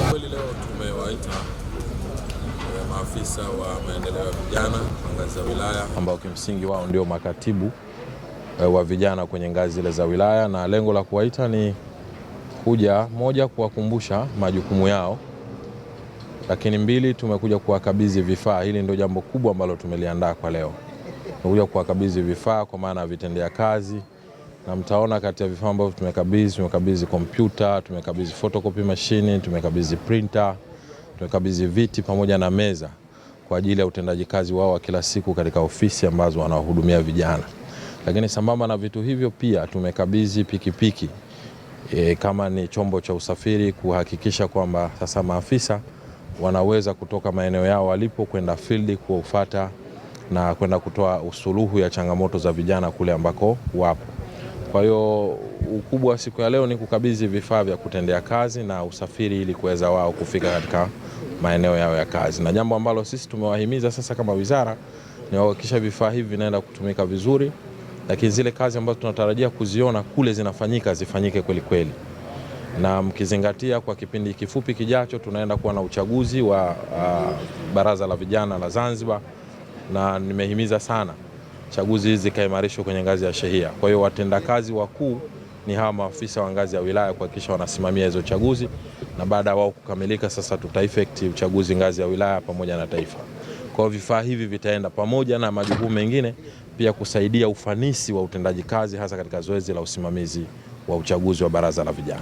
Kweli leo tumewaita maafisa wa maendeleo ya vijana kwa ngazi za wilaya ambao kimsingi wao ndio makatibu wa vijana kwenye ngazi zile za wilaya, na lengo la kuwaita ni kuja moja, kuwakumbusha majukumu yao, lakini mbili, tumekuja kuwakabidhi vifaa. Hili ndio jambo kubwa ambalo tumeliandaa kwa leo. Tumekuja kuwakabidhi vifaa kwa maana vitendea kazi, na mtaona kati ya vifaa ambavyo tumekabidhi kompyuta, tumekabidhi photocopy machine, tumekabidhi printer, tumekabidhi viti pamoja na meza kwa ajili ya utendaji kazi wao wa kila siku katika ofisi ambazo wanahudumia vijana. Lakini sambamba na vitu hivyo pia tumekabidhi pikipiki kama ni chombo cha usafiri, kuhakikisha kwamba sasa maafisa wanaweza kutoka maeneo yao walipo kwenda field kufuata na kwenda kutoa usuluhu ya changamoto za vijana kule ambako wapo. Kwa hiyo ukubwa wa siku ya leo ni kukabidhi vifaa vya kutendea kazi na usafiri ili kuweza wao kufika katika maeneo yao ya kazi. Na jambo ambalo sisi tumewahimiza sasa kama wizara ni kuhakikisha vifaa hivi vinaenda kutumika vizuri, lakini zile kazi ambazo tunatarajia kuziona kule zinafanyika zifanyike kweli kweli. Na mkizingatia kwa kipindi kifupi kijacho tunaenda kuwa na uchaguzi wa Baraza la Vijana la Zanzibar, na nimehimiza sana chaguzi hizi zikaimarishwa kwenye ngazi ya shehia. Kwa hiyo watendakazi wakuu ni hawa maafisa wa ngazi ya wilaya kuhakikisha wanasimamia hizo chaguzi, na baada wao kukamilika sasa tutaeffect uchaguzi ngazi ya wilaya pamoja na taifa. Kwa hiyo vifaa hivi vitaenda pamoja na majukumu mengine pia kusaidia ufanisi wa utendaji kazi hasa katika zoezi la usimamizi wa uchaguzi wa Baraza la Vijana.